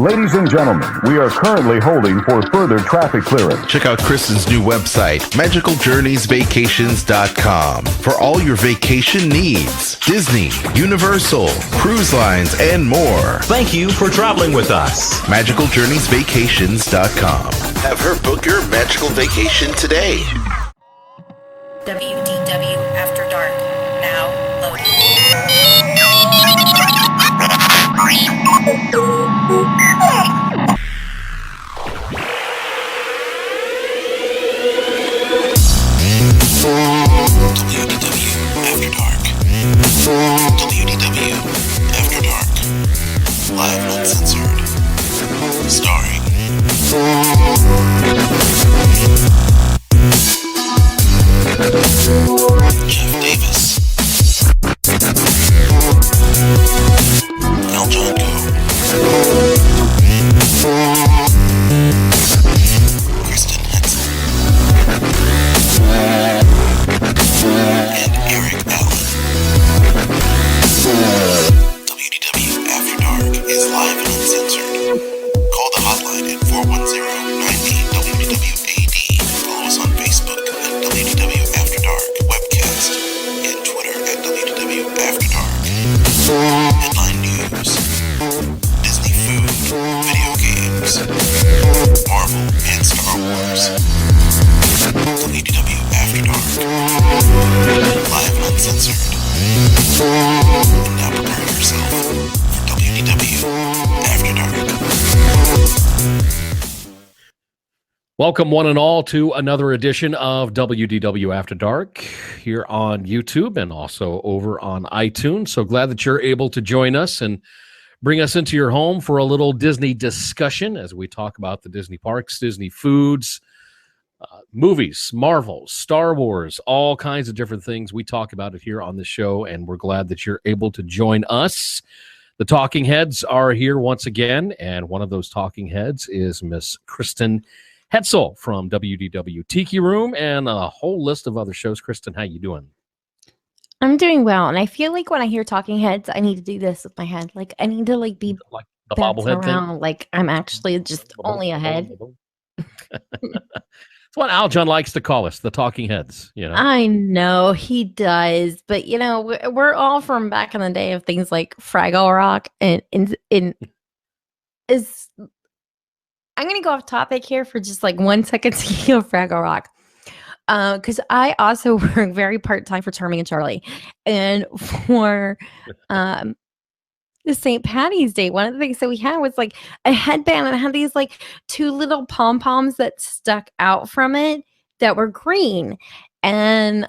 Ladies and gentlemen, we are currently holding for further traffic clearance. Check out Kristen's new website, magicaljourneysvacations.com, for all your vacation needs. Disney, Universal, cruise lines, and more. Thank you for traveling with us. magicaljourneysvacations.com. Have her book your magical vacation today. WDW After Dark, now loading. WDW After Dark. WDW After Dark. Live and uncensored. Starring Jeff Davis, Al Jonko, Kristen and Eric Allen. WDW After Dark is live and uncensored. Call the hotline at 410-98-WDW-AD. Follow us on Facebook at WDW After Dark Webcast and Twitter at WDW After Dark. Headline news, Disney food, video games, Marvel and Star Wars. WDW After Dark. Live and uncensored. And now prepare yourself for WDW After Dark. Welcome, one and all, to another edition of WDW After Dark here on YouTube and also over on iTunes. So glad that you're able to join us and bring us into your home for a little Disney discussion as we talk about the Disney parks, Disney foods, movies, Marvel, Star Wars, all kinds of different things. We talk about it here on the show, and we're glad that you're able to join us. The talking heads are here once again, and one of those talking heads is Miss Kristen Hetzel from WDW Tiki Room and a whole list of other shows. Kristen, how you doing? I'm doing well, and I feel like when I hear talking heads, I need to do this with my head. Like I need to be Like the bouncing bobblehead around, thing? like I'm actually just only a head. It's what Al John likes to call us, the talking heads. You know, I know he does, but we're all from back in the day of things like Fraggle Rock, and is I'm gonna go off topic here for just like 1 second to of Fraggle Rock. Because I also work very part-time for Charming and Charlie. And for the St. Patty's Day, one of the things that we had was like a headband, and it had these like two little pom-poms that stuck out from it that were green. And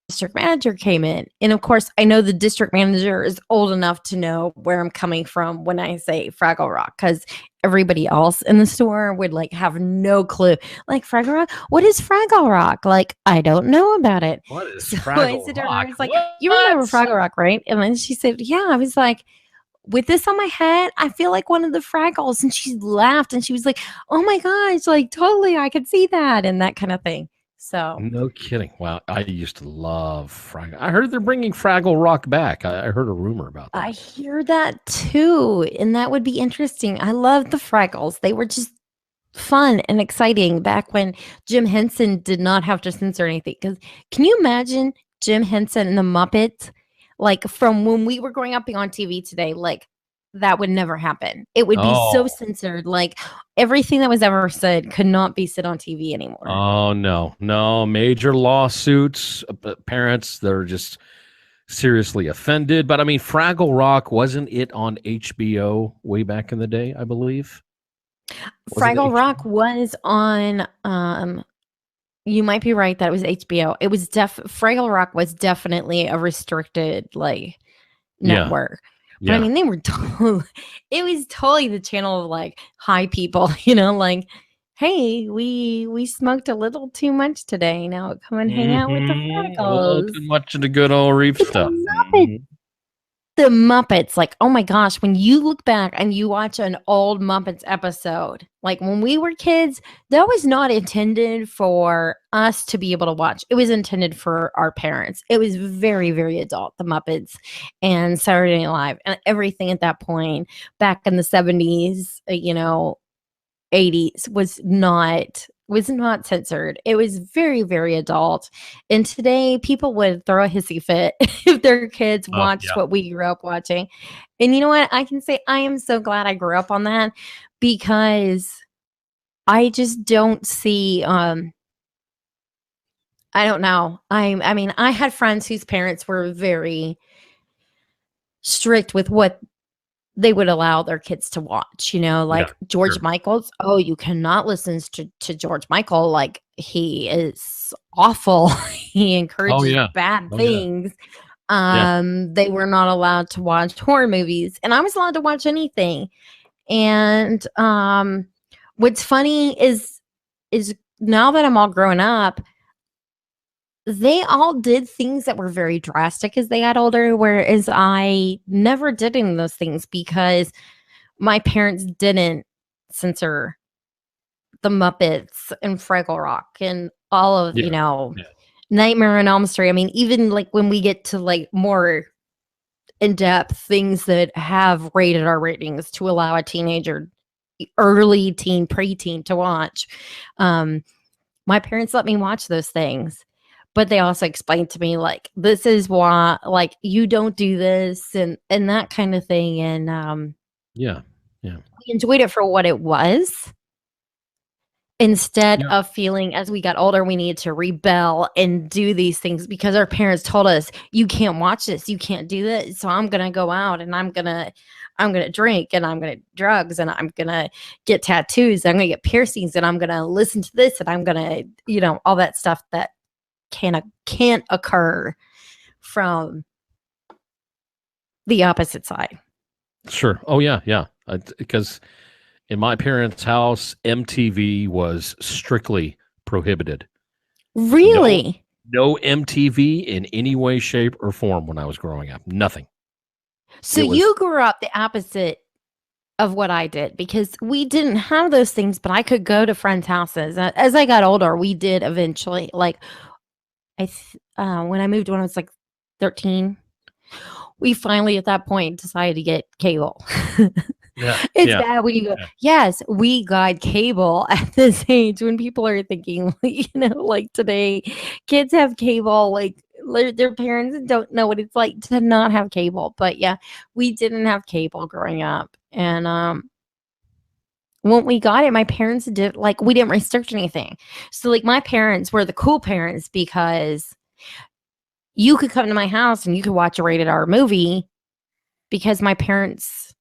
district manager came in. And of course, I know the district manager is old enough to know where I'm coming from when I say Fraggle Rock, because everybody else in the store would like have no clue. Like, Fraggle Rock? What is Fraggle Rock? Like, I don't know about it. what is So Fraggle I sit down and Rock? I was like, What? you remember Fraggle Rock, right? And then she said, yeah. I was like, with this on my head, I feel like one of the Fraggles. And she laughed and she was like, oh my gosh, like totally, I could see that, and that kind of thing. So No kidding. Wow, I used to love Fraggle. I heard they're bringing Fraggle Rock back. I heard a rumor about that. I hear that too, and that would be interesting. I love the Fraggles. They were just fun and exciting back when Jim Henson did not have to censor anything. Because can you imagine Jim Henson and the Muppets? Like from when we were growing up on TV today, like that would never happen. It would be so censored. Like everything that was ever said could not be said on TV anymore. Oh, no. Major lawsuits. Parents, they're just seriously offended. But I mean, Fraggle Rock, wasn't it on HBO way back in the day, I believe? Fraggle Rock was on, you might be right that it was HBO. It was Fraggle Rock was definitely a restricted like network. But I mean, they were it was totally the channel of like high people, like, hey, we smoked a little too much today. Now come and hang out with the A little Fraggles. too much of the good old reef stuff. Muppets. the Muppets, like, oh my gosh, when you look back and you watch an old Muppets episode, like when we were kids, that was not intended for us to be able to watch. It was intended for our parents. It was very, very adult, the Muppets and Saturday Night Live and everything at that point back in the 70s, 80s was not censored. It was very, very adult. And today people would throw a hissy fit if their kids watched what we grew up watching. And you know what? I can say I am so glad I grew up on that, because I just don't see I don't know. I mean, I had friends whose parents were very strict with what they would allow their kids to watch, like George Michael's. Oh, you cannot listen to George Michael. Like, he is awful. He encourages bad things. They were not allowed to watch horror movies, and I was allowed to watch anything. And what's funny is now that I'm all grown up, they all did things that were very drastic as they got older, whereas I never did any of those things because my parents didn't censor the Muppets and Fraggle Rock and all of, Nightmare on Elm Street. I mean, even like when we get to like more in-depth things that have rated R ratings to allow a teenager, early teen, preteen to watch, my parents let me watch those things. But they also explained to me, like, this is why, like, you don't do this and that kind of thing. And we enjoyed it for what it was, instead of feeling as we got older we needed to rebel and do these things because our parents told us, you can't watch this, you can't do this. So I'm gonna go out and I'm gonna drink and I'm gonna drugs and I'm gonna get tattoos, I'm gonna get piercings, and I'm gonna listen to this, and I'm gonna, all that stuff that can't occur from the opposite side. Sure. Oh yeah. Because in my parents' house, MTV was strictly prohibited. Really? No MTV in any way, shape, or form when I was growing up. Nothing. So you grew up the opposite of what I did, because we didn't have those things, but I could go to friends' houses. As I got older, we did eventually, like, when I moved when I was like 13, we finally at that point decided to get cable. It's bad when you go, yes, we got cable at this age when people are thinking, like today, kids have cable, like their parents don't know what it's like to not have cable. But yeah, we didn't have cable growing up. And when we got it, my parents did, like, we didn't restrict anything. So like my parents were the cool parents, because you could come to my house and you could watch a rated R movie, because my parents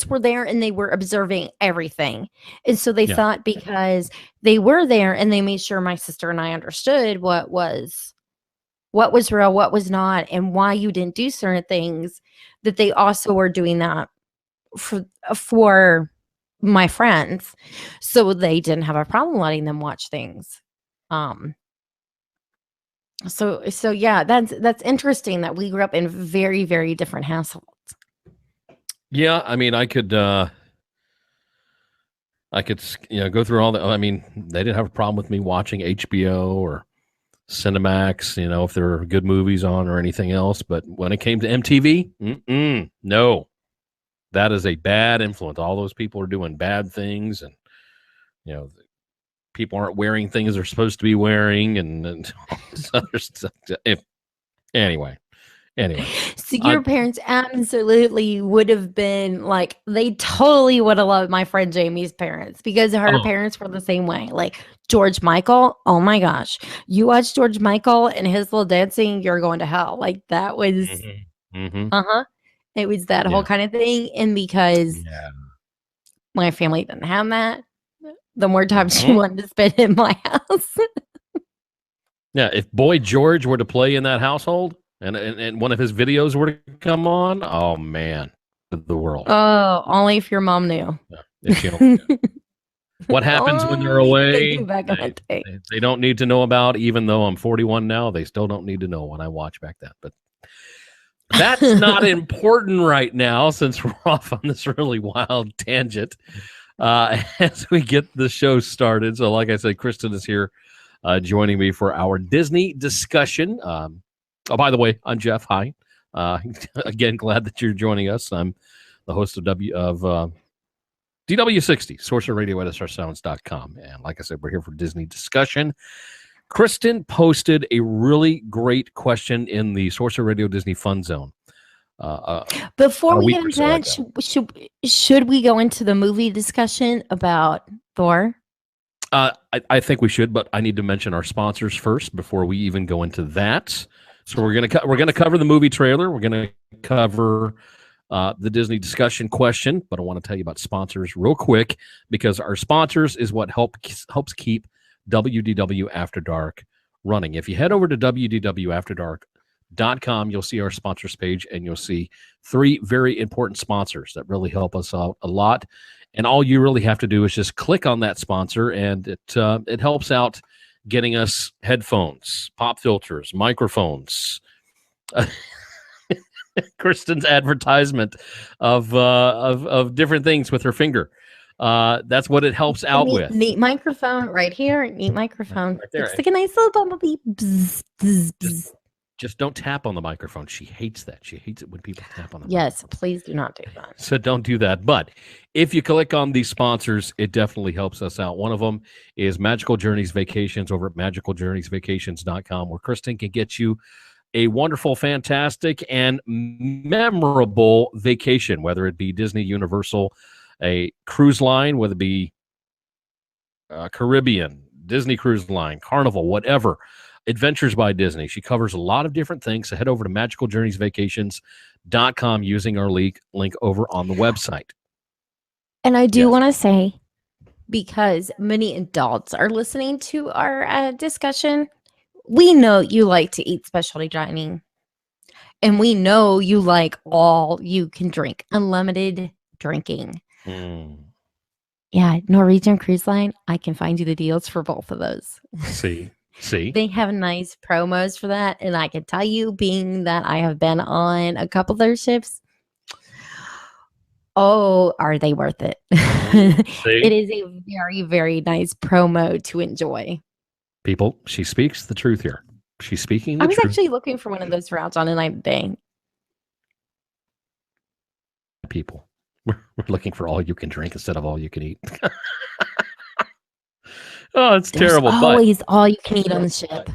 were there and they were observing everything. And so they thought, because they were there and they made sure my sister and I understood what was real, what was not, and why you didn't do certain things, that they also were doing that for my friends, so they didn't have a problem letting them watch things. So yeah, that's interesting that we grew up in very, very different households. Yeah, I mean, I could go through all the. I mean, they didn't have a problem with me watching HBO or Cinemax, if there were good movies on or anything else. But when it came to MTV, no. That is a bad influence. All those people are doing bad things, and people aren't wearing things they're supposed to be wearing, and all this other stuff. Anyway. So your parents absolutely would have been like, they totally would have loved my friend Jamie's parents, because her parents were the same way. Like George Michael, oh my gosh, you watch George Michael and his little dancing, you're going to hell. Like that was it was that whole kind of thing. And because my family didn't have that, the more time she wanted to spend in my house. Yeah, if Boy George were to play in that household, and one of his videos were to come on, oh man, the world. Oh, only if your mom knew. Yeah, if you don't. What happens when they're away? They don't need to know about. Even though I'm 41 now, they still don't need to know when I watch back that. But That's not important right now since we're off on this really wild tangent as we get the show started. So like I said, Kristen is here joining me for our Disney discussion. Oh, by the way, I'm Jeff. Hi. Again, glad that you're joining us. I'm the host of DW60, Sorcerer Radio at SRSounds.com. And like I said, we're here for Disney discussion. Kristen posted a really great question in the Sorcerer Radio Disney Fun Zone. Before we get into that, should we go into the movie discussion about Thor? I think we should, but I need to mention our sponsors first before we even go into that. So we're gonna cover the movie trailer. We're gonna cover the Disney discussion question, but I want to tell you about sponsors real quick because our sponsors is what helps keep WDW After Dark running. If you head over to WDWAfterdark.com, you'll see our sponsors page and you'll see 3 very important sponsors that really help us out a lot. And all you really have to do is just click on that sponsor, and it helps out getting us headphones, pop filters, microphones. Kristen's advertisement of different things with her finger. That's what it helps out with. Neat microphone right here. Neat microphone. Right there. It's like a nice little bumblebee. Bzz, bzz, bzz. Just don't tap on the microphone. She hates that. She hates it when people tap on the Yes, please do not do that. So don't do that. But if you click on these sponsors, it definitely helps us out. One of them is Magical Journeys Vacations over at magicaljourneysvacations.com, where Kristen can get you a wonderful, fantastic, and memorable vacation, whether it be Disney, Universal, a cruise line, whether it be Caribbean, Disney Cruise Line, Carnival, whatever. Adventures by Disney. She covers a lot of different things. So head over to magicaljourneysvacations.com using our link over on the website. And I do want to say, because many adults are listening to our discussion, we know you like to eat specialty dining. And we know you like all you can drink, unlimited drinking. Yeah, Norwegian Cruise Line, I can find you the deals for both of those. See? They have nice promos for that. And I can tell you, being that I have been on a couple of their ships, oh, are they worth it? It is a very, very nice promo to enjoy. People, she speaks the truth here. She's speaking the I was truth. actually looking for one of those routes on a night day. People, we're looking for all you can drink instead of all you can eat. Oh, it's terrible. Always all you can eat on the ship.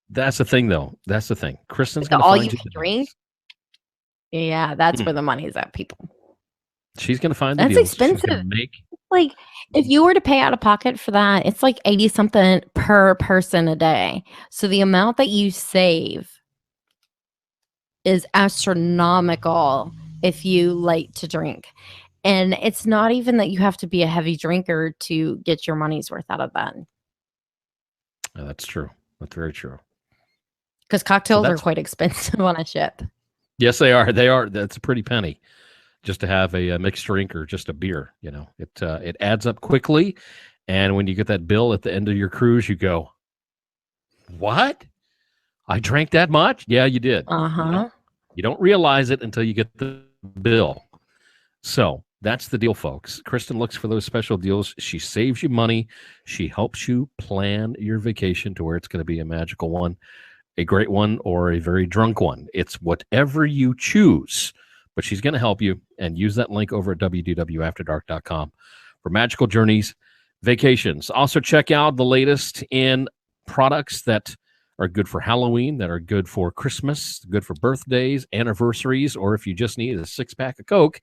That's the thing, though. That's the thing. Kristen's going to all find you can drink. Yeah, that's where the money is at, people. She's going to find the that's deals. Expensive. Like, if you were to pay out of pocket for that, it's like 80 something per person a day. So the amount that you save is astronomical if you like to drink. And it's not even that you have to be a heavy drinker to get your money's worth out of that. Oh, that's true. That's very true. Because cocktails are quite expensive on a ship. Yes, they are. They are. That's a pretty penny just to have a mixed drink or just a beer. You know, it adds up quickly. And when you get that bill at the end of your cruise, you go, what? I drank that much? Yeah, you did. Uh-huh. You don't realize it until you get the bill. So that's the deal, folks. Kristen looks for those special deals. She saves you money. She helps you plan your vacation to where it's going to be a magical one, a great one, or a very drunk one. It's whatever you choose, but she's going to help you. And use that link over at WDWAfterdark.com for Magical Journeys Vacations. Also, check out the latest in products that are good for Halloween, that are good for Christmas, good for birthdays, anniversaries, or if you just need a 6-pack of Coke.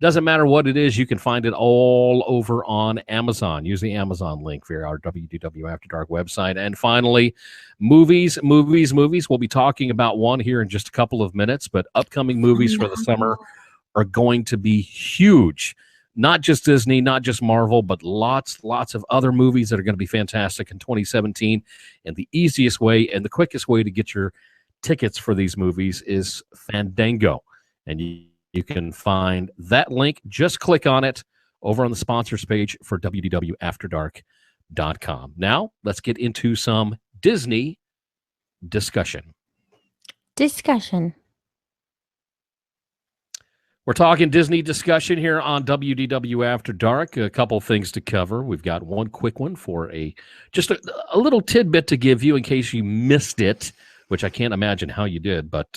Doesn't matter what it is, you can find it all over on Amazon. Use the Amazon link for our WDW After Dark website. And finally, movies. We'll be talking about one here in just a couple of minutes, but upcoming movies for the summer are going to be huge. Not just Disney, not just Marvel, but lots of other movies that are going to be fantastic in 2017. And the easiest way and the quickest way to get your tickets for these movies is Fandango. And you can find that link. Just click on it over on the sponsors page for WDWAfterdark.com. Now, let's get into some Disney discussion. We're talking Disney discussion here on WDW After Dark. A couple things to cover. We've got one quick one for just a little tidbit to give you in case you missed it, which I can't imagine how you did. But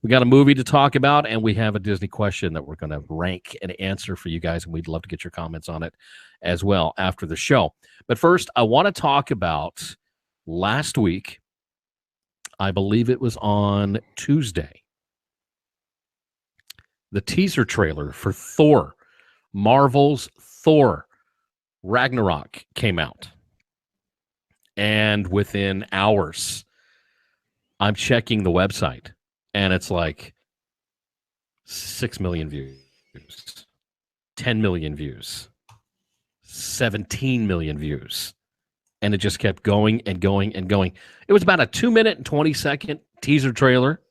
we got a movie to talk about, and we have a Disney question that we're going to rank and answer for you guys, and we'd love to get your comments on it as well after the show. But first, I want to talk about last week. I believe it was on Tuesday. The teaser trailer for Thor, Marvel's Thor, Ragnarok came out. And within hours, I'm checking the website, and it's like 6 million views, 10 million views, 17 million views. And it just kept going and going and going. It was about a 2-minute and 20-second teaser trailer.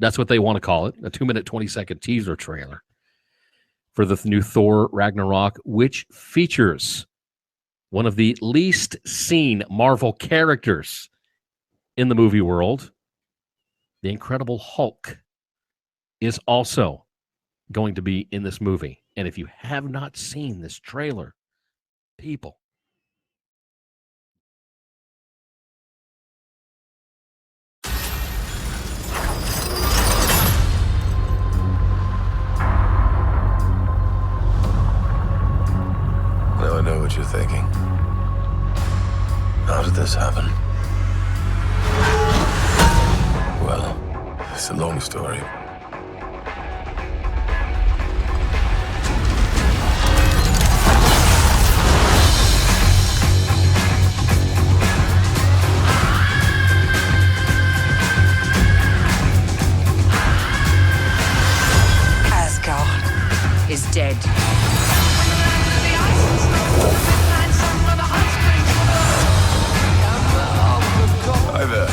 That's what they want to call it, a 2-minute, 20-second teaser trailer for the new Thor Ragnarok, which features one of the least seen Marvel characters in the movie world. The Incredible Hulk is also going to be in this movie. And if you have not seen this trailer, people, Now I know what you're thinking. How did this happen? Well, it's a long story. Asgard is dead. Hi there.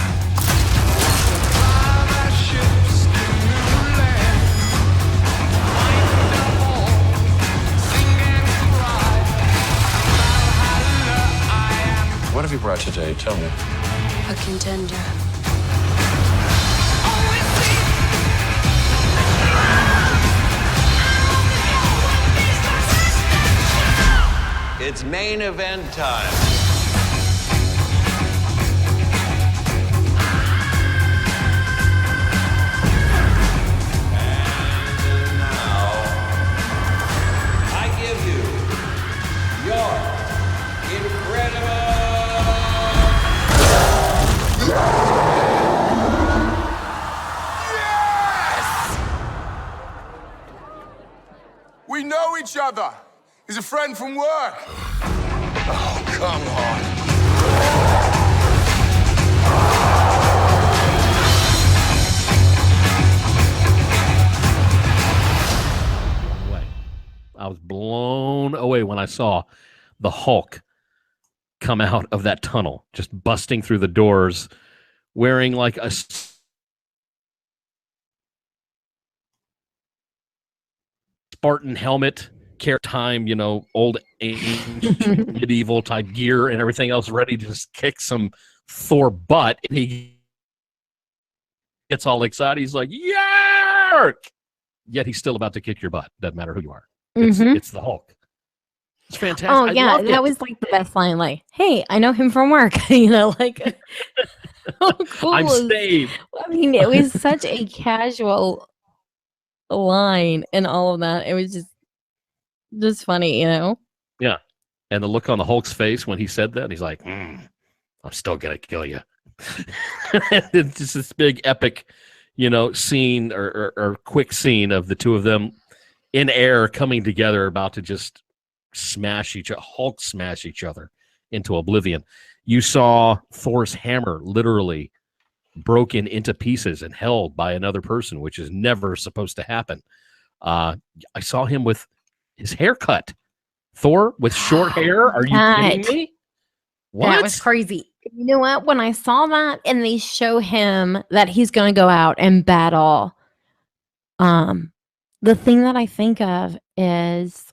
What have you brought today? Tell me. A contender. It's main event time. And now, I give you your incredible... Yes! We know each other. He's a friend from work. Oh, come on. I was blown away when I saw the Hulk come out of that tunnel, just busting through the doors, wearing like a Spartan helmet, time, old ancient medieval type gear and everything else, ready to just kick some Thor butt. And he gets all excited. He's like, "Yark!" Yet he's still about to kick your butt. Doesn't matter who you are. It's the Hulk. It's fantastic. Oh yeah, that was like the best line. Like, hey, I know him from work. Like, how cool I'm saved. I mean, it was such a casual line and all of that. It was just funny, Yeah. And the look on the Hulk's face when he said that, he's like, I'm still gonna kill you. It's just this big epic, scene or quick scene of the two of them in air coming together, about to just Hulk smash each other into oblivion. You saw Thor's hammer literally broken into pieces and held by another person, which is never supposed to happen. I saw him with his hair cut. Thor with short hair? Are you kidding me? What? That was crazy. You know what? When I saw that and they show him that he's going to go out and battle, the thing that I think of is,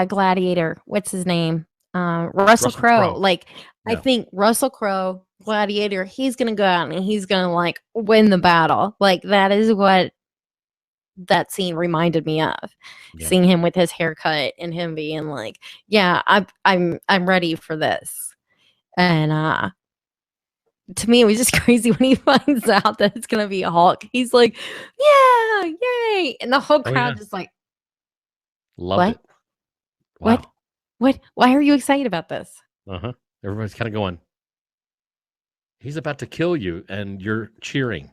Gladiator. What's his name? Russell Crowe. Like, Yeah. I think Russell Crowe gladiator. He's gonna go out and he's gonna like win the battle. Like that is what that scene reminded me of. Yeah. Seeing him with his haircut and him being like, "Yeah, I'm ready for this." And to me, it was just crazy when he finds out that it's gonna be Hulk. He's like, "Yeah, yay!" And the whole crowd just like, loved "What? it. Wow. What? Why are you excited about this?" Uh-huh. Everybody's kind of going, he's about to kill you, and you're cheering,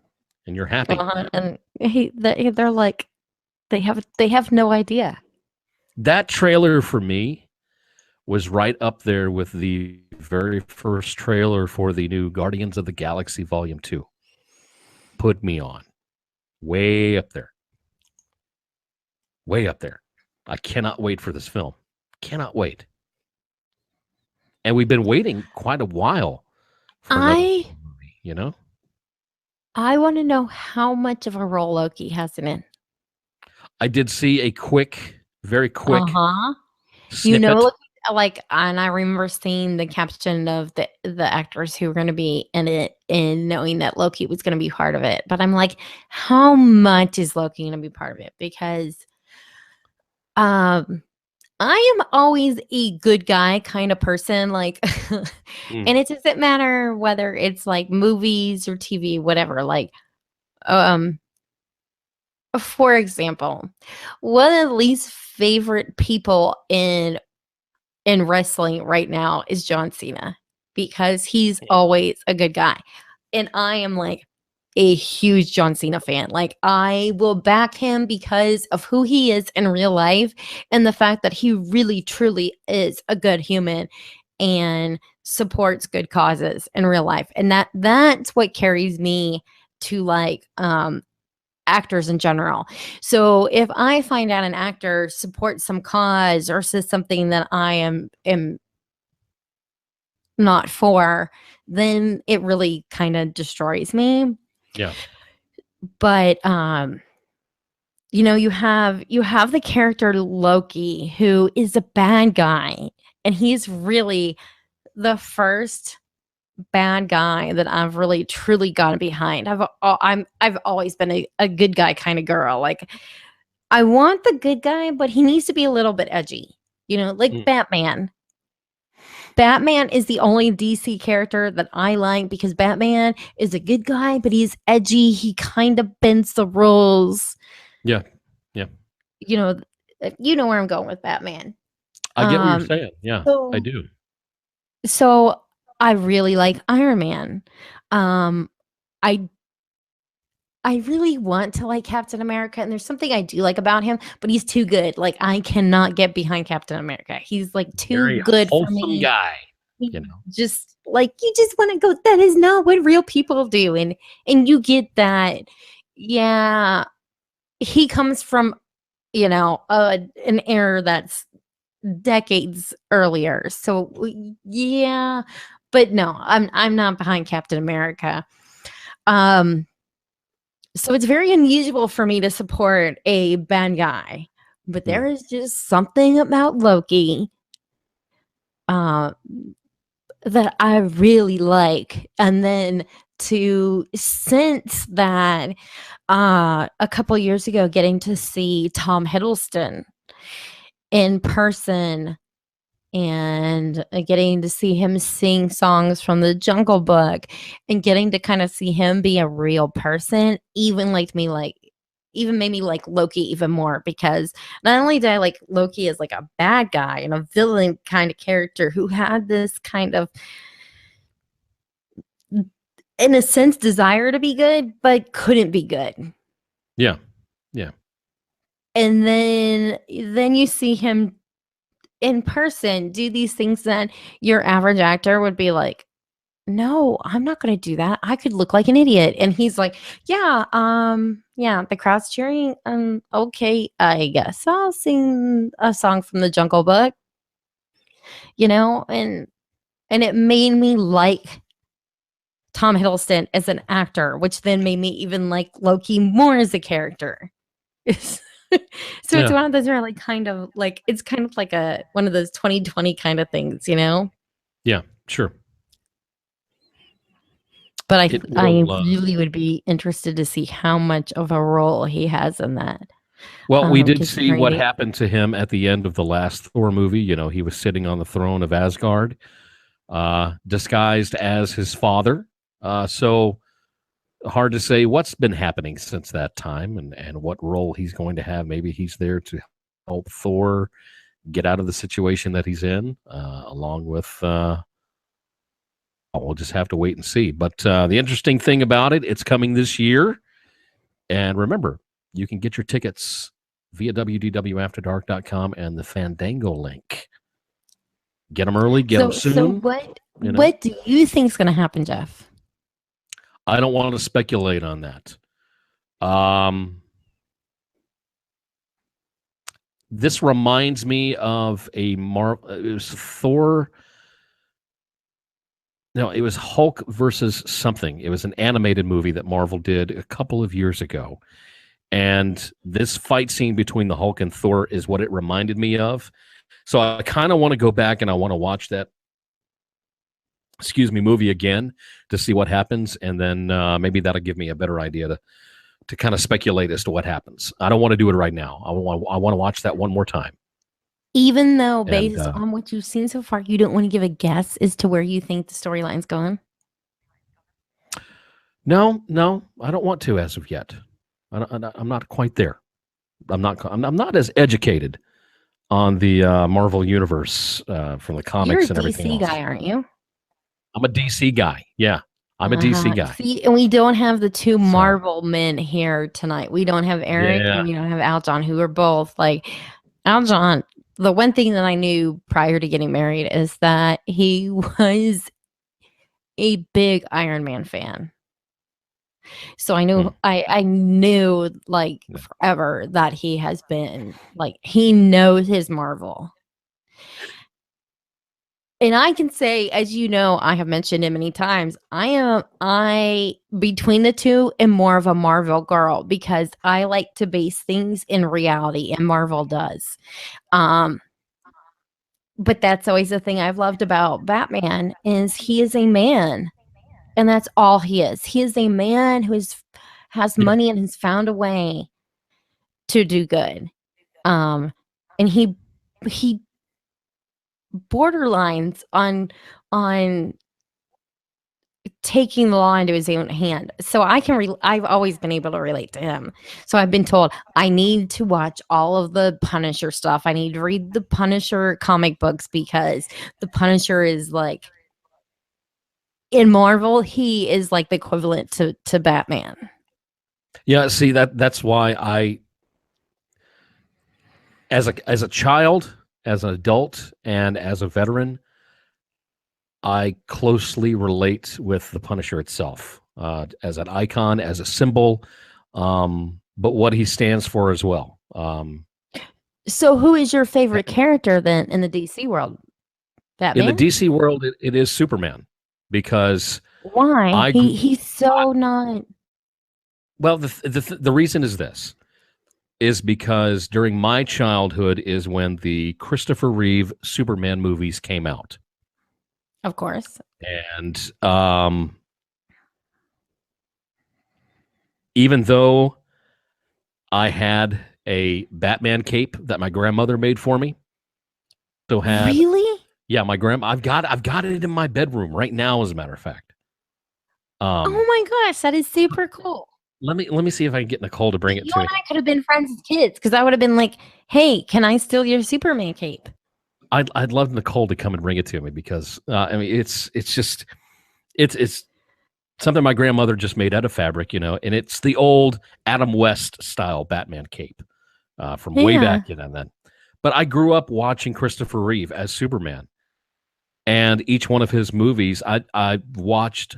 and you're happy. And they're like, they have no idea. That trailer for me was right up there with the very first trailer for the new Guardians of the Galaxy Volume 2. Put me on. Way up there. Way up there. I cannot wait for this film. Cannot wait. And we've been waiting quite a while for another movie, you know? I want to know how much of a role Loki has in it. I did see a quick, very quick snippet. You know, like, and I remember seeing the caption of the actors who were going to be in it and knowing that Loki was going to be part of it. But I'm like, how much is Loki going to be part of it? Because I am always a good guy kind of person. Like, and it doesn't matter whether it's like movies or TV, whatever. Like, for example, one of the least favorite people in wrestling right now is John Cena because he's always a good guy. And I am like a huge John Cena fan. Like I will back him because of who he is in real life and the fact that he really truly is a good human and supports good causes in real life. And that's what carries me to like actors in general. So if I find out an actor supports some cause or says something that I am not for, then it really kind of destroys me. Yeah. But you know, you have the character Loki, who is a bad guy, and he's really the first bad guy that I've really truly gotten behind. I've always been a good guy kind of girl. Like I want the good guy, but he needs to be a little bit edgy. You know, like Batman. Batman is the only DC character that I like because Batman is a good guy, but he's edgy. He kind of bends the rules. Yeah. Yeah. You know where I'm going with Batman. I get what you're saying. Yeah, I do. So I really like Iron Man. I really want to like Captain America, and there's something I do like about him, but he's too good. Like I cannot get behind Captain America. He's like too Very good for wholesome me. Guy, you know. Just like you just want to go, that is not what real people do. And you get that. Yeah. He comes from, you know, an era that's decades earlier. So yeah, but no, I'm not behind Captain America. So it's very unusual for me to support a bad guy, but there is just something about Loki that I really like. And then since that, a couple years ago, getting to see Tom Hiddleston in person and getting to see him sing songs from the Jungle Book and getting to kind of see him be a real person even made me like Loki even more, because not only did I like Loki as like a bad guy and a villain kind of character who had this kind of, in a sense, desire to be good, but couldn't be good. Yeah. Yeah. And then you see him in person do these things that your average actor would be like, no, I'm not going to do that. I could look like an idiot. And he's like, yeah, the crowd's cheering. Okay, I guess I'll sing a song from the Jungle Book, you know, and it made me like Tom Hiddleston as an actor, which then made me even like Loki more as a character. So it's one of those where like kind of like, it's kind of like one of those 2020 kind of things, you know? Yeah, sure. But It I will, really would be interested to see how much of a role he has in that. well, we did see Considering what they- happened to him at the end of the last Thor movie. You know, he was sitting on the throne of Asgard, disguised as his father. So hard to say what's been happening since that time and what role he's going to have. Maybe he's there to help Thor get out of the situation that he's in, along with. We'll just have to wait and see. But the interesting thing about it, it's coming this year. And remember, you can get your tickets via WDWAfterdark.com and the Fandango link. Get them early, get them soon. So what do you think is going to happen, Jeff? I don't want to speculate on that. This reminds me of it was Thor. No, it was Hulk versus something. It was an animated movie that Marvel did a couple of years ago. And this fight scene between the Hulk and Thor is what it reminded me of. So I kind of want to go back and I want to watch that, movie again to see what happens. And then maybe that'll give me a better idea to kind of speculate as to what happens. I don't want to do it right now. I want to watch that one more time. Even though, based on what you've seen so far, you don't want to give a guess as to where you think the storyline's going? No, I don't want to as of yet. I'm not quite there. I'm not as educated on the Marvel universe from the comics and everything else. You're a DC guy, aren't you? I'm a DC guy. Yeah, I'm a DC guy. See, and we don't have the two Marvel men here tonight. We don't have Eric and we don't have Aljon, who are both like Aljon. The one thing that I knew prior to getting married is that he was a big Iron Man fan. So I knew I knew like forever that he has been like he knows his Marvel. And I can say, as you know, I have mentioned it many times, I between the two am more of a Marvel girl because I like to base things in reality, and Marvel does. But that's always the thing I've loved about Batman is he is a man, and that's all he is. He is a man who has money and has found a way to do good. And he borderlines on taking the law into his own hand. So I've always been able to relate to him. So I've been told I need to watch all of the Punisher stuff. I need to read the Punisher comic books because the Punisher is like in Marvel, he is like the equivalent to Batman. Yeah, see that's why I as a child, as an adult, and as a veteran, I closely relate with the Punisher itself as an icon, as a symbol, but what he stands for as well. So who is your favorite character then in the DC world? Batman? In the DC world, it is Superman because why? He's so not. Well, the reason is this. Is because during my childhood is when the Christopher Reeve Superman movies came out. Of course. And even though I had a Batman cape that my grandmother made for me, really? Yeah, my I've got it in my bedroom right now, as a matter of fact. Oh my gosh, that is super cool. Let me see if I can get Nicole to bring it to me. You and I could have been friends as kids because I would have been like, "Hey, can I steal your Superman cape?" I'd love Nicole to come and bring it to me because I mean it's something my grandmother just made out of fabric, and it's the old Adam West style Batman cape from way back then. But I grew up watching Christopher Reeve as Superman, and each one of his movies I have watched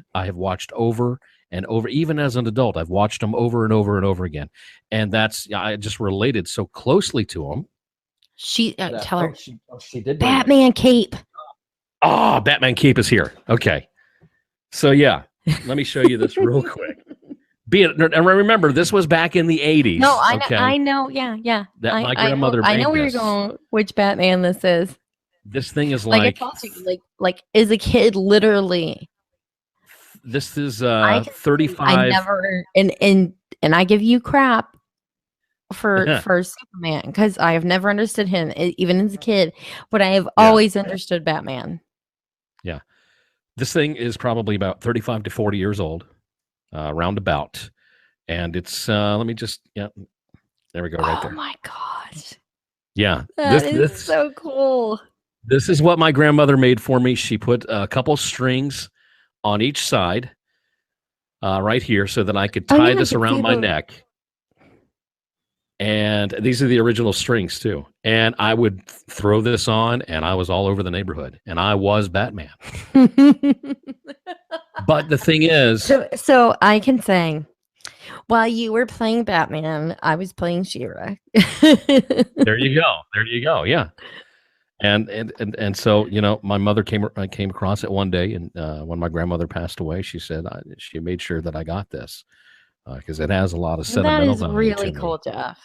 over and over. Even as an adult, I've watched them over and over and over again, and I just related so closely to him. She tell her she did Batman cape. Oh, Batman cape is here. Okay, so yeah, let me show you this real quick. And remember, this was back in the 80s. No, I know. Yeah. That my grandmother. I know where you're going. Which Batman this is? This thing is like I told you, like as a kid, literally. This is I 35. never and I give you crap for Superman because I have never understood him even as a kid, but I have always understood Batman. Yeah. This thing is probably about 35 to 40 years old, roundabout. And it's, let me just, there we go, right there. Oh my gosh. Yeah. That is so cool. This is what my grandmother made for me. She put a couple strings on each side right here so that I could tie this around my neck. And these are the original strings too. And I would throw this on and I was all over the neighborhood and I was Batman. But the thing is, so I can say, while you were playing Batman, I was playing She-Ra. There you go. Yeah. And so, my mother came across it one day, and when my grandmother passed away, she said she made sure that I got this because it has a lot of sentimental value. That is really cool, Jeff.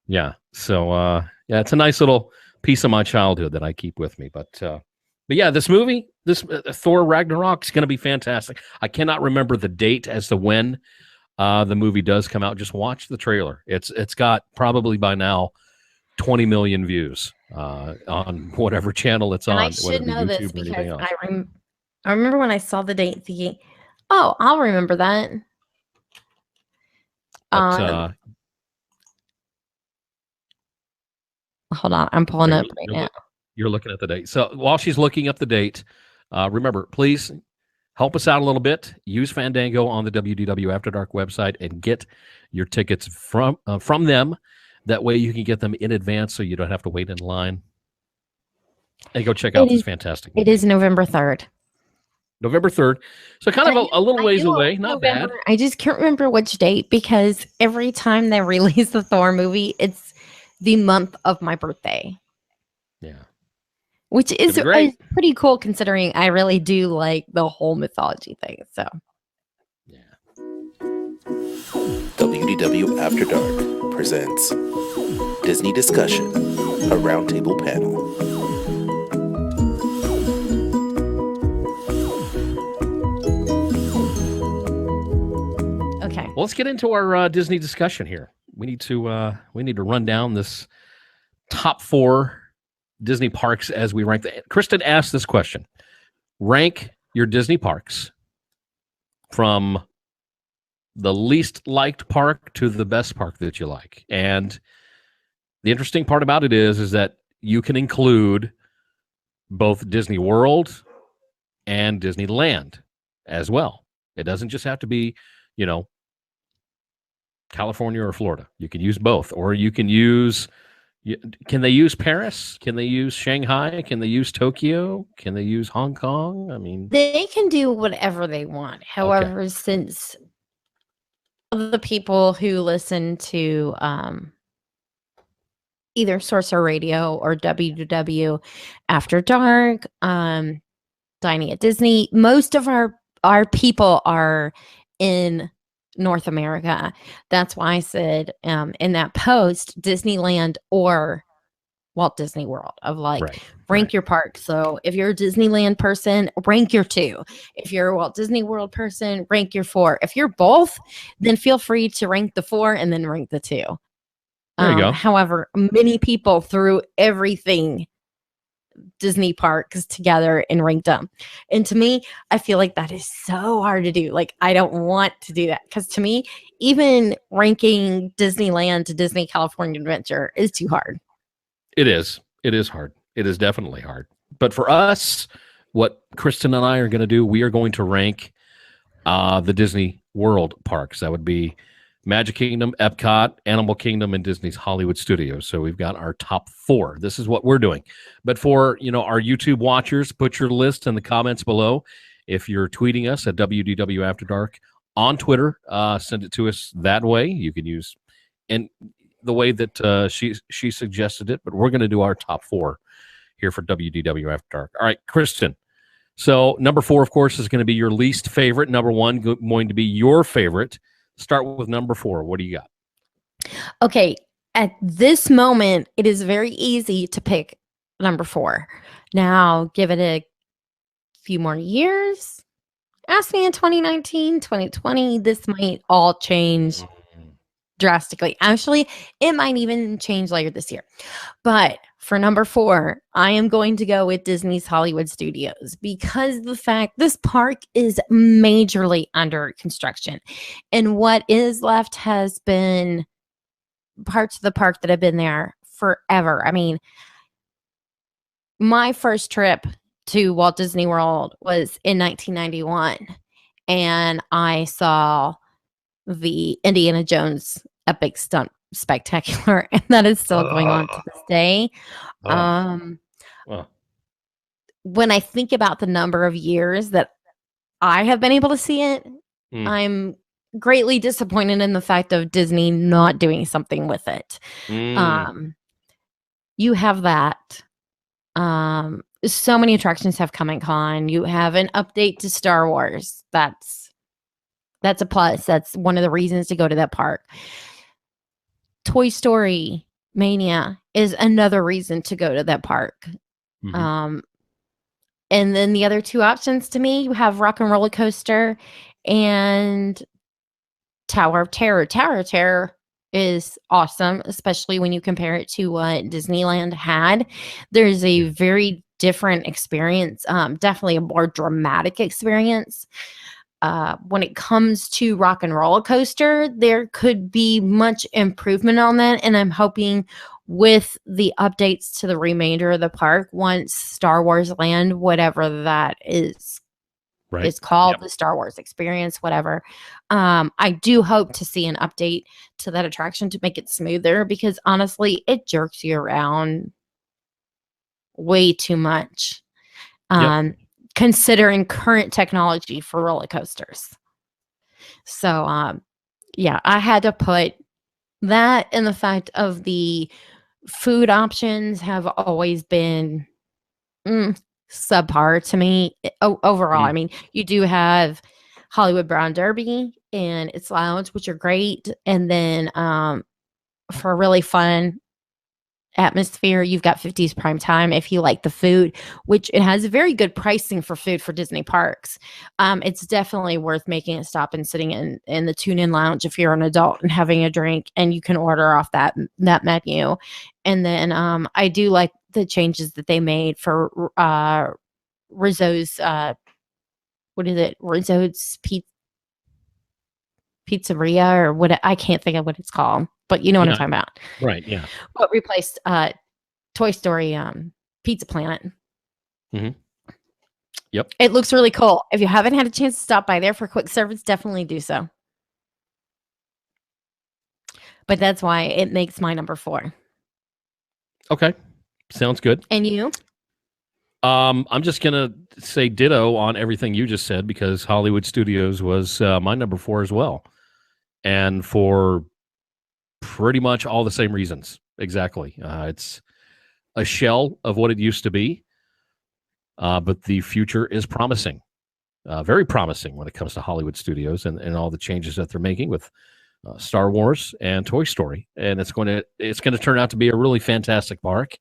Yeah. So it's a nice little piece of my childhood that I keep with me. But yeah, this movie, this Thor Ragnarok is going to be fantastic. I cannot remember the date as to when the movie does come out. Just watch the trailer. It's got probably by now 20 million views on whatever channel it's on. I should know this because I remember when I saw the date thinking, oh, I'll remember that. Hold on, I'm pulling up right now. You're looking at the date. So while she's looking up the date, remember, please help us out a little bit. Use Fandango on the WDW After Dark website and get your tickets from them. That way you can get them in advance so you don't have to wait in line. And go check out this fantastic movie. It is November 3rd. November 3rd. So kind of a little ways away. Not bad. I just can't remember which date because every time they release the Thor movie, it's the month of my birthday. Yeah. Which is pretty cool considering I really do like the whole mythology thing. So, yeah. WDW After Dark presents Disney Discussion, a roundtable panel. Okay. Well, let's get into our Disney discussion here. We need to run down this top 4 Disney parks as we rank them. Kristen asked this question. Rank your Disney parks from the least liked park to the best park that you like. And the interesting part about it is that you can include both Disney World and Disneyland as well. It doesn't just have to be, California or Florida. You can use both, or you can use. Can they use Paris? Can they use Shanghai? Can they use Tokyo? Can they use Hong Kong? I mean, they can do whatever they want. However, since the people who listen to either Sorcerer Radio or WDW After Dark, Dining at Disney, most of our people are in North America. That's why I said in that post, Disneyland or Walt Disney World of rank your park. So if you're a Disneyland person, rank your 2. If you're a Walt Disney World person, rank your 4. If you're both, then feel free to rank the 4 and then rank the 2. There you go. However, many people threw everything Disney parks together and ranked them. And to me, I feel like that is so hard to do. Like, I don't want to do that because to me, even ranking Disneyland to Disney California Adventure is too hard. It is. It is hard. It is definitely hard. But for us, what Kristen and I are going to do, we are going to rank the Disney World parks. That would be Magic Kingdom, Epcot, Animal Kingdom, and Disney's Hollywood Studios. So we've got our top 4. This is what we're doing. But for our YouTube watchers, put your list in the comments below. If you're tweeting us at WDW After Dark on Twitter, send it to us that way. You can use and the way that she suggested it. But we're going to do our top 4 here for WDW After Dark. All right, Kristen. So number 4, of course, is going to be your least favorite. Number 1 going to be your favorite. Start with number 4. What do you got? Okay. At this moment, it is very easy to pick number 4. Now, give it a few more years. Ask me in 2019, 2020, this might all change drastically. Actually, it might even change later this year. But for number 4, I am going to go with Disney's Hollywood Studios because the fact this park is majorly under construction. And what is left has been parts of the park that have been there forever. I mean, my first trip to Walt Disney World was in 1991, and I saw the Indiana Jones Epic Stunt Spectacular, and that is still going on to this day. When I think about the number of years that I have been able to see it, I'm greatly disappointed in the fact of Disney not doing something with it. You have that. So many attractions have come and gone. You have an update to Star Wars. That's a plus. That's one of the reasons to go to that park. Toy Story Mania is another reason to go to that park. And then the other 2 options to me, you have Rock and Roller Coaster and Tower of Terror. Tower of Terror is awesome, especially when you compare it to what Disneyland had. There's a very different experience, definitely a more dramatic experience. When it comes to Rock and Roller Coaster, there could be much improvement on that, and I'm hoping with the updates to the remainder of the park, once Star Wars Land, whatever that is called, the Star Wars experience, whatever. I do hope to see an update to that attraction to make it smoother, because honestly, it jerks you around way too much. Considering current technology for roller coasters. So, I had to put that, and the fact of the food options have always been subpar to me overall. I mean, you do have Hollywood Brown Derby and its lounge, which are great. And then for a really fun atmosphere, you've got 50s prime time if you like the food, which it has very good pricing for food for Disney parks. It's definitely worth making a stop and sitting in the tune-in lounge if you're an adult and having a drink, and you can order off that menu. And then I do like the changes that they made for Rizzo's Rizzo's Pizzeria, or what, I can't think of what it's called, but you know what I'm talking about. Right, yeah. What replaced Toy Story Pizza Planet. Yep. It looks really cool. If you haven't had a chance to stop by there for quick service, definitely do so. But that's why it makes my number 4. Okay. Sounds good. And you? I'm just going to say ditto on everything you just said, because Hollywood Studios was my number 4 as well. And for pretty much all the same reasons. Exactly. It's a shell of what it used to be, but the future is promising. Very promising when it comes to Hollywood Studios and all the changes that they're making with Star Wars and Toy Story. And it's going to turn out to be a really fantastic park.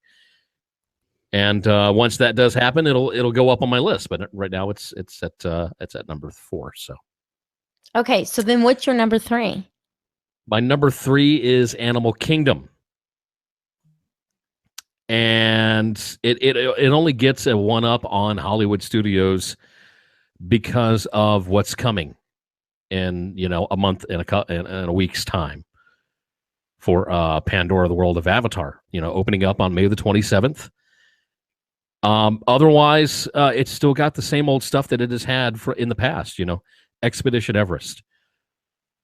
And once that does happen, it'll go up on my list. But right now it's at number 4. So, okay. So then, what's your number 3? My number 3 is Animal Kingdom, and it only gets a 1-up on Hollywood Studios because of what's coming in a month and a week's time for Pandora: The World of Avatar. Opening up on May the 27th. Otherwise, it's still got the same old stuff that it has had in the past. Expedition Everest,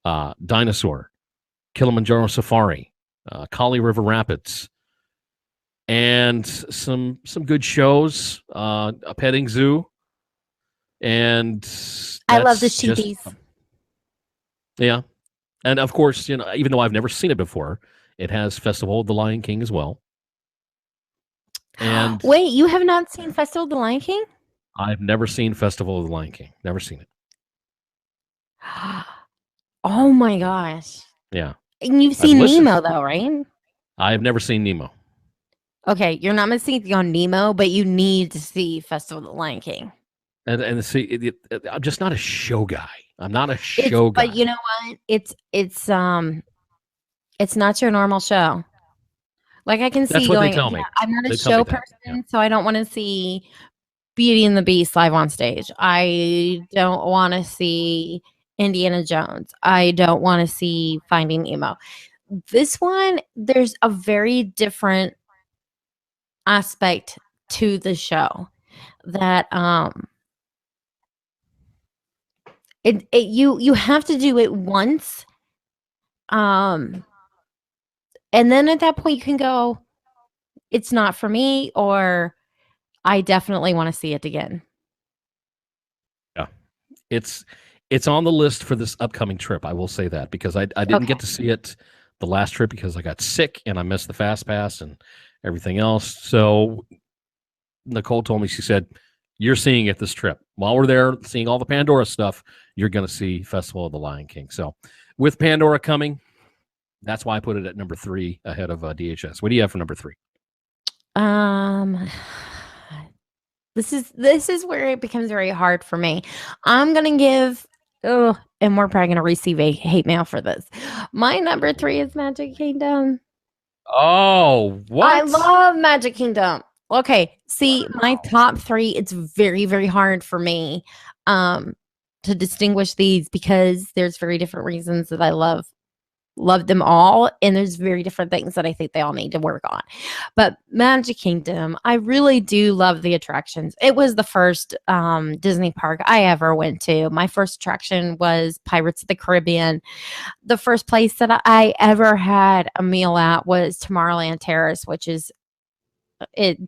Dinosaur, Kilimanjaro Safari, Kali River Rapids, and some good shows, a petting zoo, and I love the sheepies. Yeah, and of course, even though I've never seen it before, it has Festival of the Lion King as well. And wait, you have not seen Festival of the Lion King? I've never seen Festival of the Lion King. Never seen it. Oh my gosh. Yeah. And you've seen Nemo though, right? I've never seen Nemo. Okay, you're not missing on Nemo, but you need to see Festival of the Lion King. And see, I'm just not a show guy. I'm not a show guy. But you know what? It's not your normal show. Like I can That's see what they going. tell me. I'm not a They tell me show that, person, yeah. so I don't want to see Beauty and the Beast live on stage. I don't want to see Indiana Jones. I don't want to see Finding Nemo. This one, there's a very different aspect to the show that you have to do it once, and then at that point you can go, it's not for me, or I definitely want to see it again. Yeah, it's on the list for this upcoming trip. I will say that because I didn't get to see it the last trip because I got sick and I missed the Fast Pass and everything else. So Nicole told me, she said, you're seeing it this trip. While we're there seeing all the Pandora stuff, you're going to see Festival of the Lion King. So with Pandora coming, that's why I put it at number 3 ahead of DHS. What do you have for number 3? This is where it becomes very hard for me. I'm gonna give and we're probably gonna receive a hate mail for this. My number 3 is Magic Kingdom. Oh, what? I love Magic Kingdom. Okay, see, my top 3, it's very, very hard for me to distinguish these because there's very different reasons that I love them all, and there's very different things that I think they all need to work on. But Magic Kingdom, I really do love the attractions. It was the first Disney park I ever went to. My first attraction was Pirates of the Caribbean. The first place that I ever had a meal at was Tomorrowland Terrace, which is, it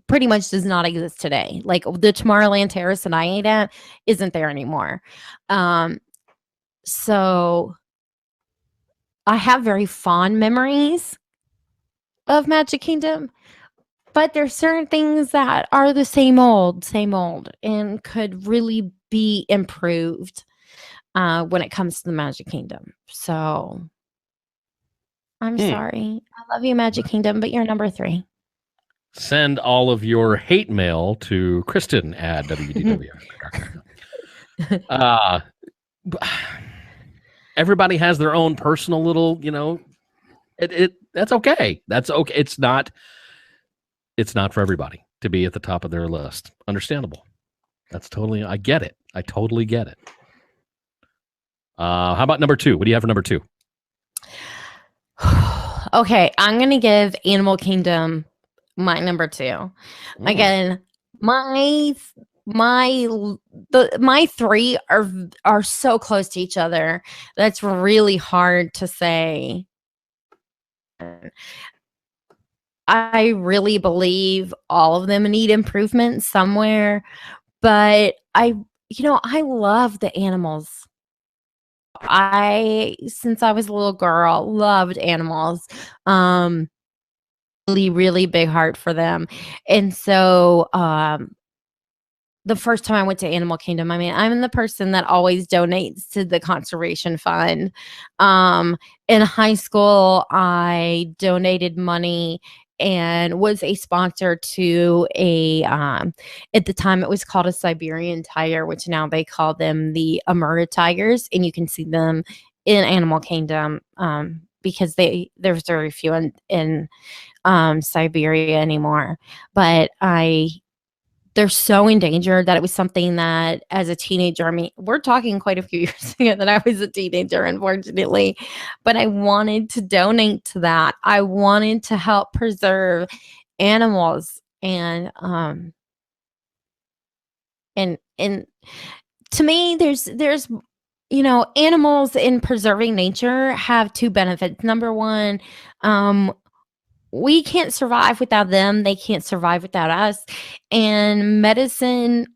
pretty much does not exist today. Like the Tomorrowland Terrace that I ate at isn't there anymore. So I have very fond memories of Magic Kingdom, but there's certain things that are the same old, and could really be improved when it comes to the Magic Kingdom. So I'm sorry. I love you, Magic Kingdom, but you're number 3. Send all of your hate mail to Kristen at WDW. Everybody has their own personal little, that's okay. That's okay. It's not for everybody to be at the top of their list. Understandable. I get it. I totally get it. How about number 2? What do you have for number 2? Okay, I'm going to give Animal Kingdom my number 2. Again, my 3 are so close to each other. That's really hard to say. I really believe all of them need improvement somewhere, but I love the animals. Since I was a little girl, loved animals. Really, really big heart for them. And so the first time I went to Animal Kingdom, I mean, I'm the person that always donates to the conservation fund. In high school, I donated money and was a sponsor to at the time it was called a Siberian tiger, which now they call them the Amur tigers, and you can see them in Animal Kingdom because there's very few in Siberia anymore. But they're so endangered that it was something that as a teenager, I mean, we're talking quite a few years ago that I was a teenager, unfortunately, but I wanted to donate to that. I wanted to help preserve animals, and to me, there's animals in preserving nature have 2 benefits. Number 1, we can't survive without them. They can't survive without us. And medicine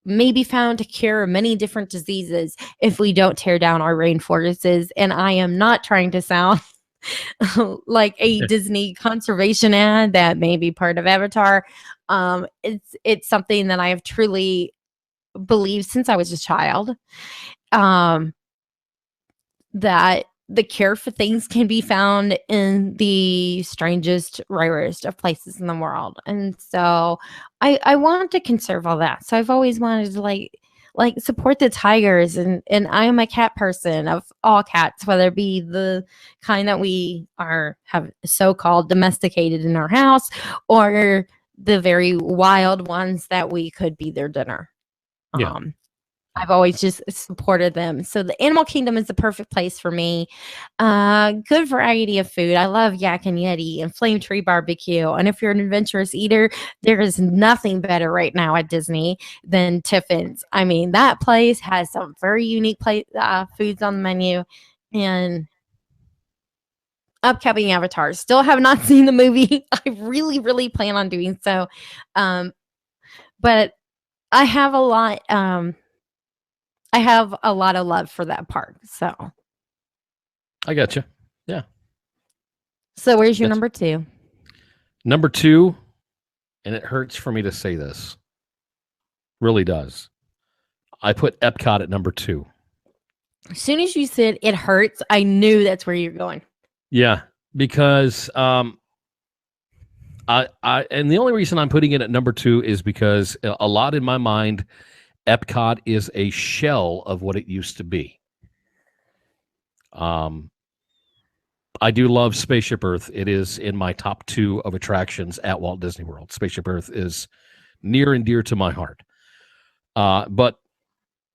may be found to cure many different diseases if we don't tear down our rainforests. And I am not trying to sound like a Disney conservation ad that may be part of Avatar. It's something that I have truly believed since I was a child, that the cure for things can be found in the strangest, rarest of places in the world. And so I want to conserve all that. So I've always wanted to like support the tigers, and I am a cat person of all cats, whether it be the kind that we have so-called domesticated in our house, or the very wild ones that we could be their dinner. Yeah. I've always just supported them. So the animal kingdom is the perfect place for me. Good variety of food. I love Yak and Yeti and Flame Tree Barbecue. And if you're an adventurous eater, there is nothing better right now at Disney than Tiffin's. I mean, that place has some very unique foods on the menu. And upcoming Avatars. Still have not seen the movie. I really, really plan on doing so. But I have a lot... I have a lot of love for that park, so. I got you. Yeah. So where's your number 2? Number 2, and it hurts for me to say this, really does. I put Epcot at number 2. As soon as you said it hurts, I knew that's where you're going. Yeah, because and the only reason I'm putting it at number 2 is because a lot in my mind, Epcot is a shell of what it used to be. I do love Spaceship Earth. It is in my top 2 of attractions at Walt Disney World. Spaceship Earth is near and dear to my heart. But,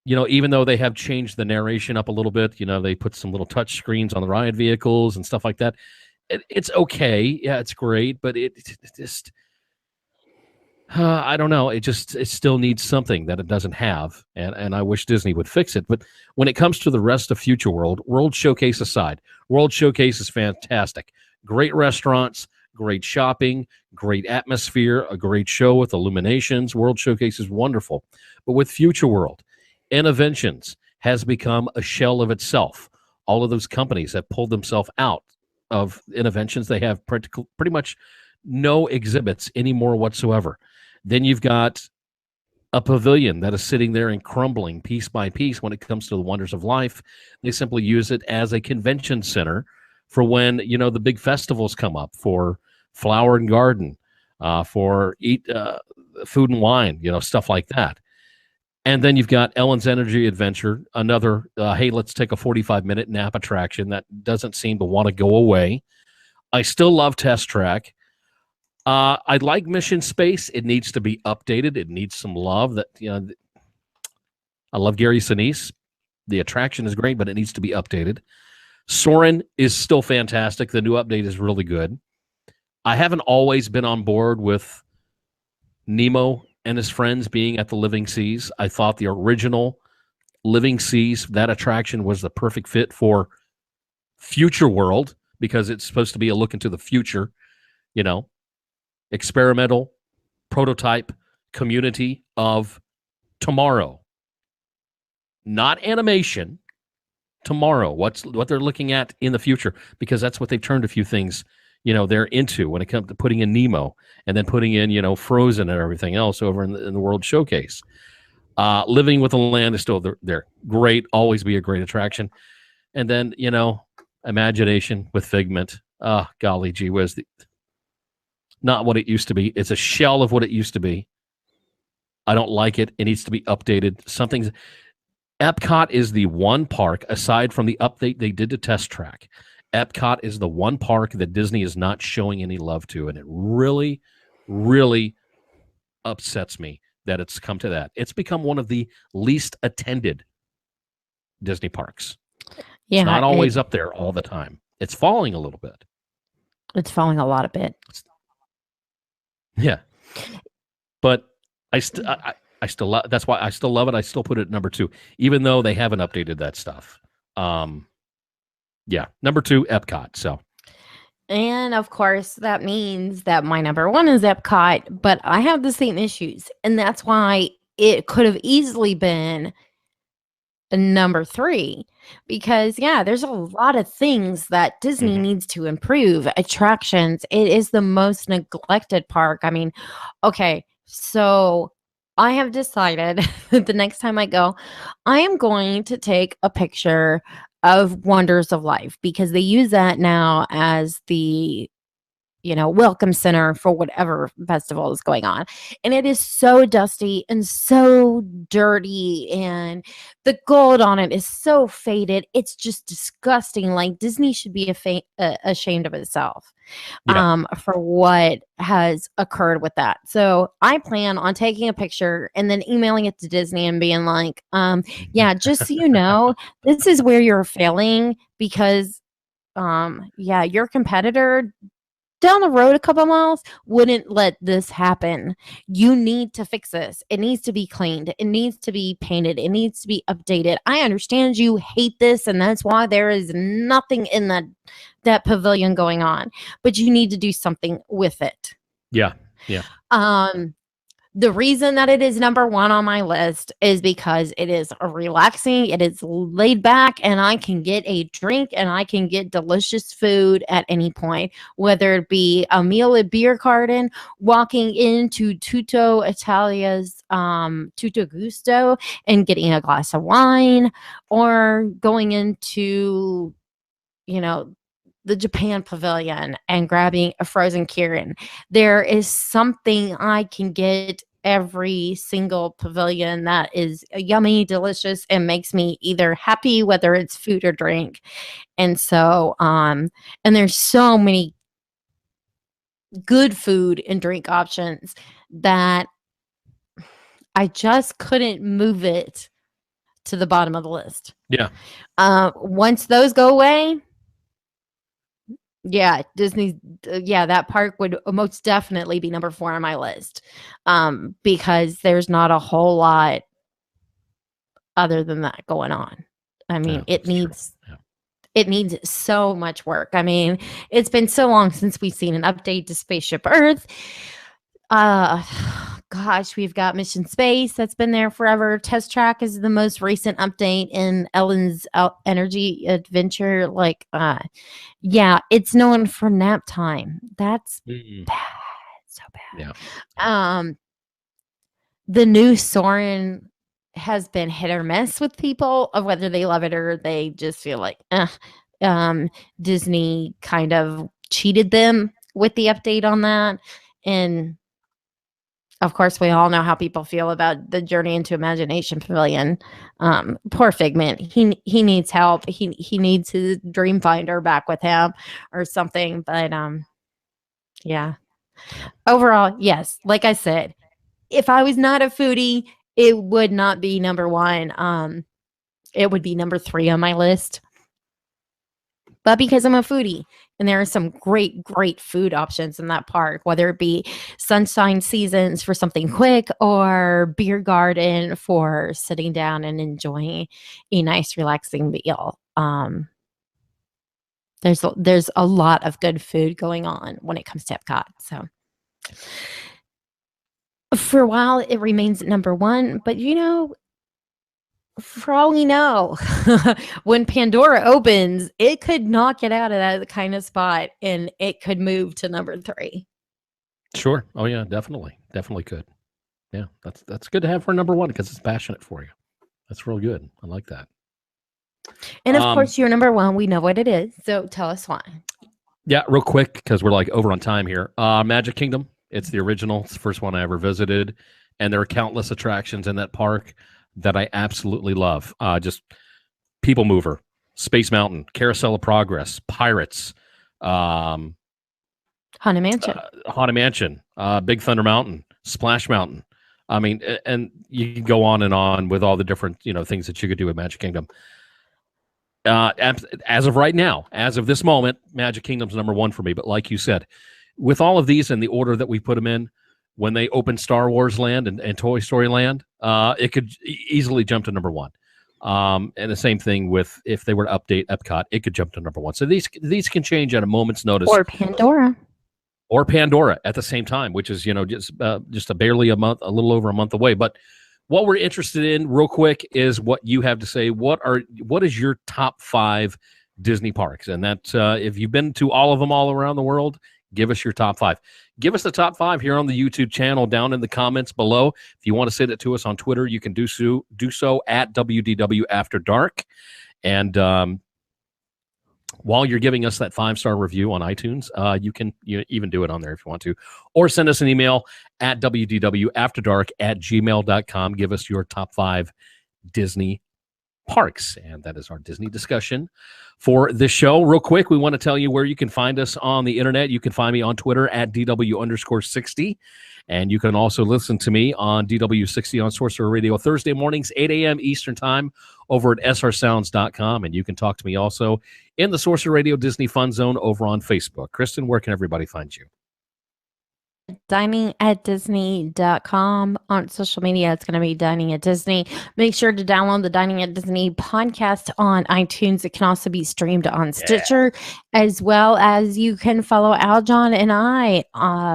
even though they have changed the narration up a little bit, they put some little touch screens on the ride vehicles and stuff like that. It's okay. Yeah, it's great, but it just... I don't know. It still needs something that it doesn't have, and I wish Disney would fix it. But when it comes to the rest of Future World, World Showcase aside, World Showcase is fantastic. Great restaurants, great shopping, great atmosphere, a great show with illuminations. World Showcase is wonderful. But with Future World, Innoventions has become a shell of itself. All of those companies have pulled themselves out of Innoventions. They have pretty much no exhibits anymore whatsoever. Then you've got a pavilion that is sitting there and crumbling piece by piece when it comes to the wonders of life. They simply use it as a convention center for when, the big festivals come up, for Flower and Garden, for food and wine, stuff like that. And then you've got Ellen's Energy Adventure, another, hey, let's take a 45-minute nap attraction that doesn't seem to want to go away. I still love Test Track. I like Mission Space. It needs to be updated. It needs some love. I love Gary Sinise. The attraction is great, but it needs to be updated. Soarin' is still fantastic. The new update is really good. I haven't always been on board with Nemo and his friends being at the Living Seas. I thought the original Living Seas, that attraction was the perfect fit for Future World because it's supposed to be a look into the future, experimental prototype community of tomorrow, not animation. Tomorrow, what they're looking at in the future, because that's what they've turned a few things, they're into when it comes to putting in Nemo and then putting in, Frozen and everything else over in the World Showcase. Living with the Land is still there. Great, always be a great attraction. And then, Imagination with Figment. Golly gee whiz. Not what it used to be. It's a shell of what it used to be. I don't like it. It needs to be updated. Epcot is the one park, aside from the update they did to Test Track, Epcot is the one park that Disney is not showing any love to, and it really, really upsets me that it's come to that. It's become one of the least attended Disney parks. Yeah, it's not always up there all the time. It's falling a little bit. It's falling a lot a bit. Yeah. But I still love, that's why I still love it. I still put it at number 2, even though they haven't updated that stuff. Yeah, number 2, Epcot. So, and of course, that means that my number 1 is Epcot, but I have the same issues, and that's why it could have easily been a number 3, because there's a lot of things that Disney needs to improve. Attractions, it is the most neglected park. I mean, okay, so I have decided that the next time I go, I am going to take a picture of Wonders of Life, because they use that now as the welcome center for whatever festival is going on. And it is so dusty and so dirty, and the gold on it is so faded. It's just disgusting. Like, Disney should be ashamed of itself for what has occurred with that. So I plan on taking a picture and then emailing it to Disney and being like, yeah, just so you know, this is where you're failing, because your competitor down the road a couple miles wouldn't let this happen. You need to fix this. It needs to be cleaned. It needs to be painted. It needs to be updated. I understand you hate this, and that's why there is nothing in that pavilion going on, but you need to do something with it. Yeah. The reason that it is number one on my list is because it is relaxing, it is laid back, and I can get a drink and I can get delicious food at any point, whether it be a meal at Beer Garden, walking into Tutto Italia's Tutto Gusto and getting a glass of wine, or going into, the Japan Pavilion and grabbing a frozen Kirin. There is something I can get every single pavilion that is yummy, delicious, and makes me either happy, whether it's food or drink. And so, and there's so many good food and drink options that I just couldn't move it to the bottom of the list. Yeah. Once those go away, yeah, Disney, that park would most definitely be number 4 on my list, because there's not a whole lot other than that going on. I mean, it needs so much work. I mean, it's been so long since we've seen an update to Spaceship Earth. Gosh, we've got Mission Space that's been there forever. Test Track is the most recent update in Ellen's Energy Adventure. Like, it's known for nap time. That's bad. So bad. Yeah. The new Soarin' has been hit or miss with people of whether they love it or they just feel like, Disney kind of cheated them with the update on that. And of course, we all know how people feel about the Journey into Imagination Pavilion. Poor Figment. He needs help. He needs his Dream Finder back with him or something. But yeah. Overall, yes. Like I said, if I was not a foodie, it would not be number 1. It would be number 3 on my list. But because I'm a foodie, and there are some great, great food options in that park, whether it be Sunshine Seasons for something quick or Beer Garden for sitting down and enjoying a nice, relaxing meal. There's a lot of good food going on when it comes to Epcot. So for a while, it remains at number 1. But, for all we know, when Pandora opens, it could knock it out of that kind of spot, and it could move to number 3. Sure. Oh yeah, definitely could. Yeah, that's good to have for number 1 because it's passionate for you. That's real good. I like that. And of course, your number 1, we know what it is. So tell us why. Yeah, real quick because we're like over on time here. Magic Kingdom. It's the original. It's the first one I ever visited, and there are countless attractions in that park that I absolutely love. Just People Mover, Space Mountain, Carousel of Progress, Pirates, Haunted Mansion, Big Thunder Mountain, Splash Mountain. I mean, and you can go on and on with all the different things that you could do at Magic Kingdom. As of right now, as of this moment, Magic Kingdom's number 1 for me. But like you said, with all of these in the order that we put them in, when they open Star Wars Land and Toy Story Land, it could easily jump to number 1. And the same thing with if they were to update Epcot, it could jump to number 1. So these can change at a moment's notice. Or Pandora at the same time, which is just a little over a month away. But what we're interested in, real quick, is what you have to say. What is your top 5 Disney parks? And that if you've been to all of them all around the world, give us your top 5. Give us the top 5 here on the YouTube channel down in the comments below. If you want to send it to us on Twitter, you can do so at WDW After Dark. And while you're giving us that 5-star review on iTunes, you can even do it on there if you want to, or send us an email at wdwafterdark@gmail.com. Give us your top 5 Disney parks, and that is our Disney discussion for this show. Real quick, we want to tell you where you can find us on the internet. You can find me on Twitter at DW_60, and you can also listen to me on DW60 on Sorcerer Radio Thursday mornings, 8 a.m. Eastern Time over at srsounds.com, and you can talk to me also in the Sorcerer Radio Disney Fun Zone over on Facebook. Kristen, where can everybody find you? diningatdisney.com. On social media, it's going to be Dining at Disney. Make sure to download the Dining at Disney podcast on iTunes. It can also be streamed on Stitcher, as well as you can follow Aljon and I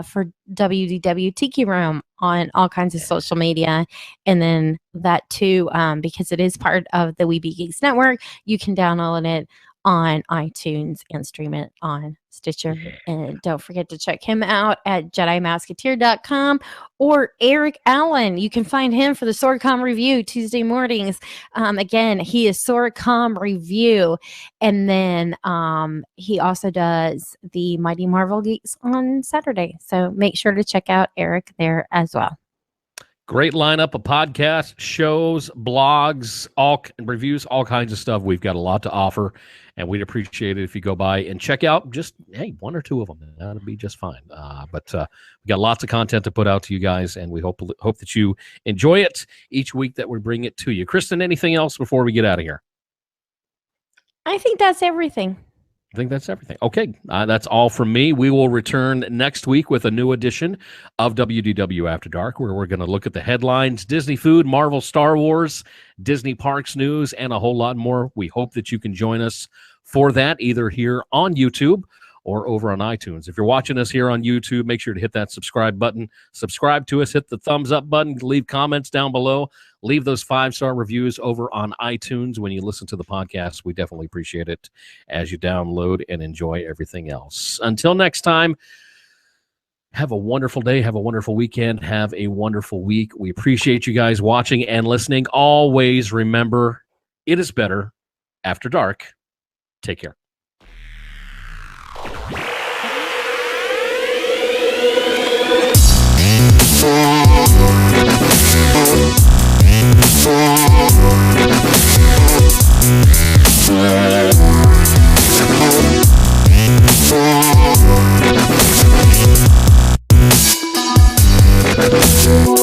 for WDW Tiki Room on all kinds of social media. And then that too, because it is part of the Weeby Geeks Network, you can download it on iTunes and stream it on Stitcher. And don't forget to check him out at JediMasketeer.com, or Eric Allen. You can find him for the Swordcom Review Tuesday mornings. Again, he is Swordcom Review. And then he also does the Mighty Marvel Geeks on Saturday. So make sure to check out Eric there as well. Great lineup of podcasts, shows, blogs, all reviews, all kinds of stuff. We've got a lot to offer, and we'd appreciate it if you go by and check out just, one or two of them. That'll be just fine. But we got lots of content to put out to you guys, and we hope that you enjoy it each week that we bring it to you. Kristen, anything else before we get out of here? I think that's everything. I think that's everything. Okay, that's all from me. We will return next week with a new edition of WDW After Dark, where we're going to look at the headlines, Disney food, Marvel, Star Wars, Disney parks news, and a whole lot more. We hope that you can join us for that, either here on YouTube or over on iTunes. If you're watching us here on YouTube, make sure to hit that subscribe button. Subscribe to us, hit the thumbs up button, leave comments down below, leave those 5-star reviews over on iTunes when you listen to the podcast. We definitely appreciate it as you download and enjoy everything else. Until next time, have a wonderful day, have a wonderful weekend, have a wonderful week. We appreciate you guys watching and listening. Always remember, it is better after dark. Take care. Thank you.